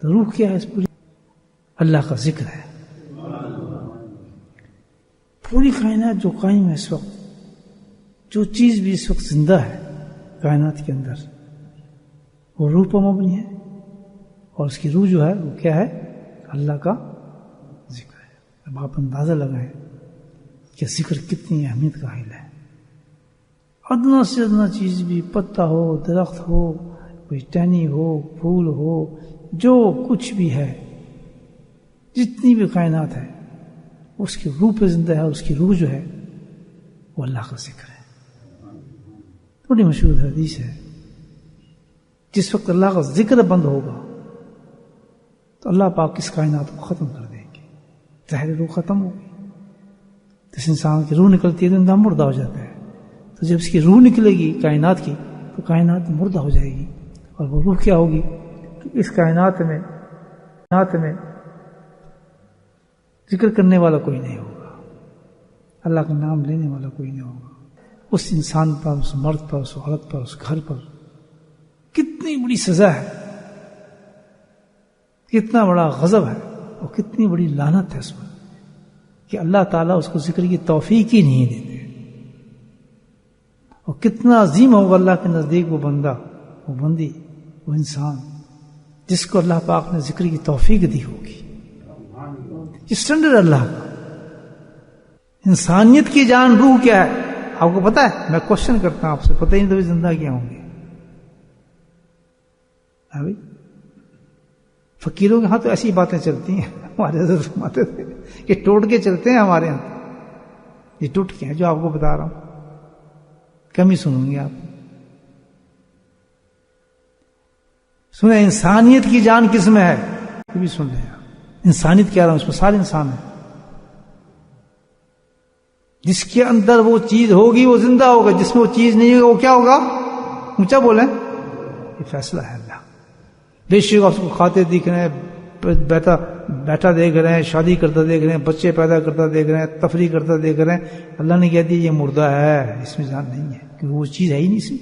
تو روح کیا ہے اس پوری؟ اللہ کا ذکر ہے. پوری کائنات جو قائم ہے اس وقت، جو چیز بھی اس وقت زندہ ہے کائنات کے اندر، وہ روح پر مبنی ہے، اور اس کی روح جو ہے وہ کیا ہے؟ اللہ کا ذکر ہے. اب آپ اندازہ لگائیں کہ ذکر کتنی اہمیت کا حائل ہے. ادنا سے ادنا چیز بھی، پتا ہو، درخت ہو، کوئی ٹہنی ہو، پھول ہو، جو کچھ بھی ہے، جتنی بھی کائنات ہے، اس کی روح پہ زندہ ہے. اس کی روح جو ہے وہ اللہ کا ذکر ہے. بڑی مشہور حدیث ہے، جس وقت اللہ کا ذکر بند ہوگا تو اللہ پاک اس کائنات کو ختم کر دیں گے. ظاہر روح ختم ہوگی. جس انسان کی روح نکلتی ہے تو انسان مردہ ہو جاتا ہے. تو جب اس کی روح نکلے گی کائنات کی تو کائنات مردہ ہو جائے گی. اور وہ روح کیا ہوگی کہ اس کائنات میں ذکر کرنے والا کوئی نہیں ہوگا، اللہ کا نام لینے والا کوئی نہیں ہوگا. اس انسان پر، اس مرد پر، اس عورت پر، اس گھر پر کتنی بڑی سزا ہے، کتنا بڑا غضب ہے، اور کتنی بڑی لعنت ہے اس پر کہ اللہ تعالیٰ اس کو ذکر کی توفیق ہی نہیں دیتے. اور کتنا عظیم ہوگا اللہ کے نزدیک وہ بندہ، وہ بندی، وہ انسان جس کو اللہ پاک نے ذکر کی توفیق دی ہوگی. یہ اسٹینڈرڈ اللہ کا. انسانیت کی جان روح کیا ہے آپ کو پتا ہے؟ میں کوشچن کرتا ہوں آپ سے، پتہ ہی نہیں تو زندہ کیا ہوں گے. ابھی فقیروں کے ہاں تو ایسی باتیں چلتی ہیں، ہمارے حضرت فرماتے تھے کہ ٹوٹ کے چلتے ہیں ہمارے یہاں. یہ ٹوٹ کے ہیں جو آپ کو بتا رہا ہوں، کم ہی سنوں گے آپ. سنیں انسانیت کی جان کس میں ہے؟ یہ بھی سن رہے ہیں. انسانیت کیا رہا ہوں، اس میں سارے انسان ہیں. جس کے اندر وہ چیز ہوگی وہ زندہ ہوگا، جس میں وہ چیز نہیں ہوگا وہ کیا ہوگا؟ اونچا بولیں. یہ فیصلہ ہے اللہ. بے شک آپ اس کو کھاتے دیکھ رہے ہیں، بیٹھا دیکھ رہے ہیں، شادی کرتا دیکھ رہے ہیں، بچے پیدا کرتا دیکھ رہے ہیں، تفریح کرتا دیکھ رہے ہیں. اللہ نے کہہ دیا یہ مردہ ہے، اس میں جان نہیں ہے، کیونکہ وہ چیز ہے ہی نہیں اس میں.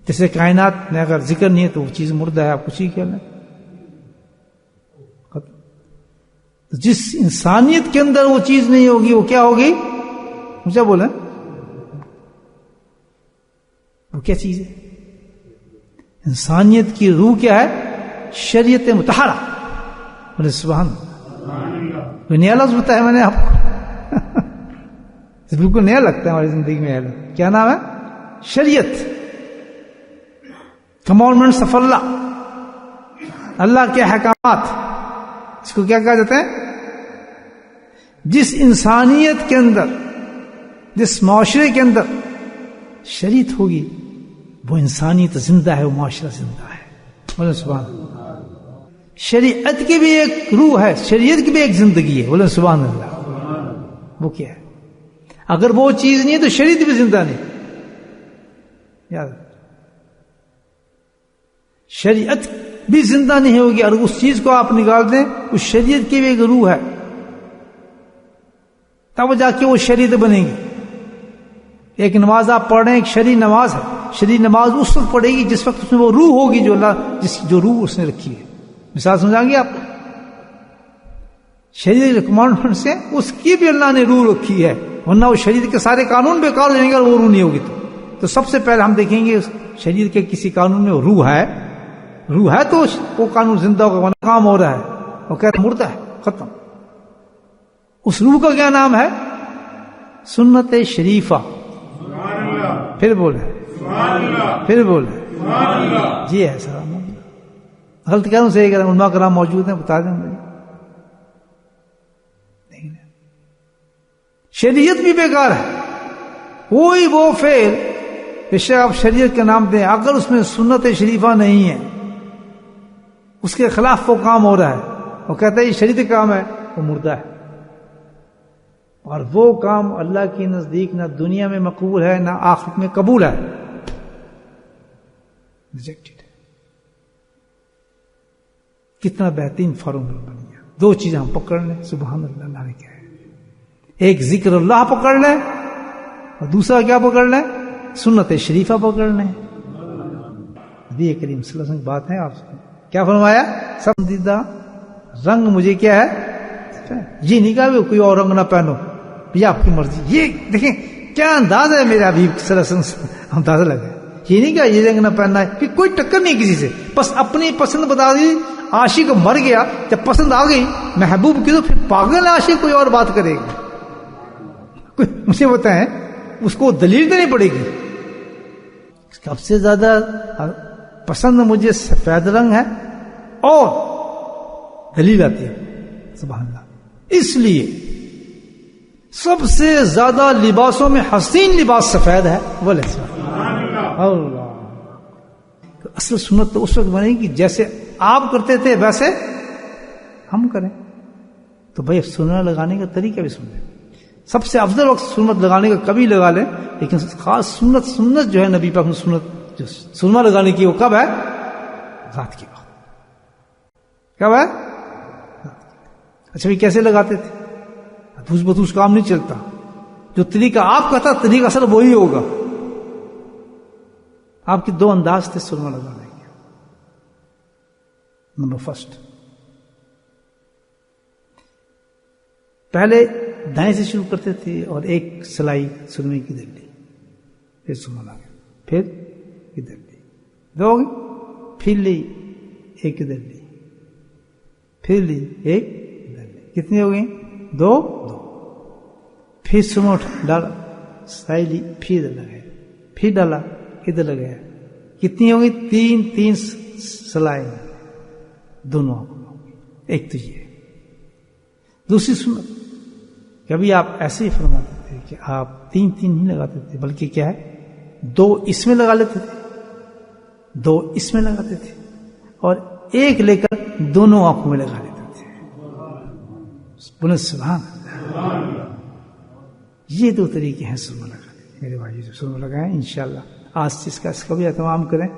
جیسے کائنات میں اگر ذکر نہیں ہے تو وہ چیز مردہ ہے، آپ کچھ ہی کہہ لیں. جس انسانیت کے اندر وہ چیز نہیں ہوگی وہ کیا ہوگی؟ مجھے بولیں وہ کیا چیز ہے؟ انسانیت کی روح کیا ہے؟ شریعت مطہرہ. بولے سبحان اللہ. کوئی نیا لفظ بتایا میں نے آپ کو، بالکل نیا لگتا ہے ہماری زندگی میں. کیا نام ہے؟ شریعت. کمانڈمنٹس آف اللہ، اللہ کے احکامات. اس کو کیا کہا جاتا ہے؟ جس انسانیت کے اندر، جس معاشرے کے اندر شریعت ہوگی وہ انسانیت زندہ ہے، وہ معاشرہ زندہ ہے. بولے سبحان اللہ. شریعت کی بھی ایک روح ہے، شریعت کی بھی ایک زندگی ہے. بولے سبحان اللہ. وہ کیا ہے؟ اگر وہ چیز نہیں ہے تو شریعت بھی زندہ نہیں. یاد شریعت بھی زندہ نہیں ہوگی. اور اس چیز کو آپ نکال دیں، اس شریعت کی بھی ایک روح ہے، تب جا کے وہ شریعت بنے گی. ایک نماز آپ پڑھ رہے ہیں، ایک شرعی نماز ہے. شرعی نماز اس وقت پڑھے گی جس وقت اس میں وہ روح ہوگی جو اللہ، جو روح اس نے رکھی ہے. مثال سمجھائیں گے آپ؟ شریعت کمانڈمنٹ سے اس کی بھی اللہ نے روح رکھی ہے، ورنہ وہ شریعت کے سارے قانون بیکار ہو جائیں گے اور وہ روح نہیں ہوگی. تو سب سے پہلے ہم دیکھیں گے شریعت کے کسی قانون میں روح ہے. روح ہے تو وہ قانون زندہ ہوگا، ورنہ کام ہو رہا ہے وہ کہتا مردہ ہے، ختم. اس روح کا کیا نام ہے؟ سنت شریفہ. پھر بولے، پھر بولے. جی ہے سر. غلط کہہ رہا ہوں، صحیح کہہ رہا ہوں؟ علماء کرام موجود ہیں، بتا دیں مجھے. شریعت بھی بیکار ہے. کوئی وہ فعل بے شک آپ شریعت کے نام دیں، اگر اس میں سنت شریفہ نہیں ہے، اس کے خلاف وہ کام ہو رہا ہے، وہ کہتا ہے یہ شریعت کام ہے، وہ مردہ ہے. اور وہ کام اللہ کے نزدیک نہ دنیا میں مقبول ہے نہ آخرت میں قبول ہے. ریجیکٹڈ. کتنا بہترین فارمولا بن گیا. دو چیزیں ہم پکڑ لیں. سبحان اللہ. اللہ نے کیا ہے؟ ایک ذکر اللہ پکڑ لیں اور دوسرا کیا پکڑ لیں؟ سنت شریفہ پکڑ لیں. نبی کریم صلی اللہ علیہ وسلم کی بات ہے آپ سے. کیا فرمایا؟ پسندیدہ رنگ مجھے کیا ہے. یہ نہیں کہا کوئی اور رنگ نہ پہنو، یہ آپ کی مرضی. یہ دیکھیں کیا انداز ہے میرے حبیب صلی اللہ علیہ وسلم، اندازہ لگا. یہ نہیں کہا یہ رنگ نہ پہننا ہے، کہ کوئی ٹکر نہیں کسی سے، بس اپنی پسند بتا دی. عاشق مر گیا، جب پسند آ گئی محبوب کی تو پھر پاگل عاشق کوئی اور بات کرے گا. کوئی مجھے بتائیں، اس کو دلیل دینی پڑے گی. سب سے زیادہ پسند مجھے سفید رنگ ہے، اور دلیل آتی ہے سبحان اللہ. اس لیے سب سے زیادہ لباسوں میں حسین لباس سفید ہے. بولے اللہ. اصل سنت تو اس وقت بنے گی جیسے آپ کرتے تھے ویسے ہم کریں. تو بھائی سننا لگانے کا طریقہ بھی سن لیں. سب سے افضل وقت سنت لگانے کا کبھی لگا لیں، لیکن خاص سنت جو ہے نبی پاک کی سنت جو سننا لگانے کی وہ کب ہے؟ رات کی وقت. کب ہے؟ اچھا بھی کیسے لگاتے تھے؟ ادھوس بدھوس کام نہیں چلتا. جو طریقہ آپ کا تھا طریقہ اصل وہی ہوگا. آپ کی دو انداز تھے سرما لگانے کے. نمبر فرسٹ، پہلے دائیں سے شروع کرتے تھے اور ایک سلائی سرمے کی دل لی، پھر سرما لگا، پھر ادھر لی، دو گئی، پھر لی ایک ادھر لی، پھر لی ایک ادھر لی. کتنی ہو گئی؟ دو. پھر سرما ڈالا، سلائی لی، پھر ادھر لگایا، پھر ڈالا، ادھر لگایا. کتنی ہو گئی؟ تین سلائی دونوں. ایک تو یہ. دوسری سنت کبھی آپ ایسے ہی فرماتے تھے کہ آپ تین نہیں لگاتے تھے، بلکہ کیا ہے دو اس میں لگا لیتے تھے، دو اس میں لگاتے تھے، اور ایک لے کر دونوں آنکھوں میں لگا لیتے تھے. بولے سبحان اللہ. یہ دو طریقے ہیں سرما لگانے. میرے بھائی جو سرما لگائیں انشاءاللہ آج سے اس کا بھی اہتمام کریں.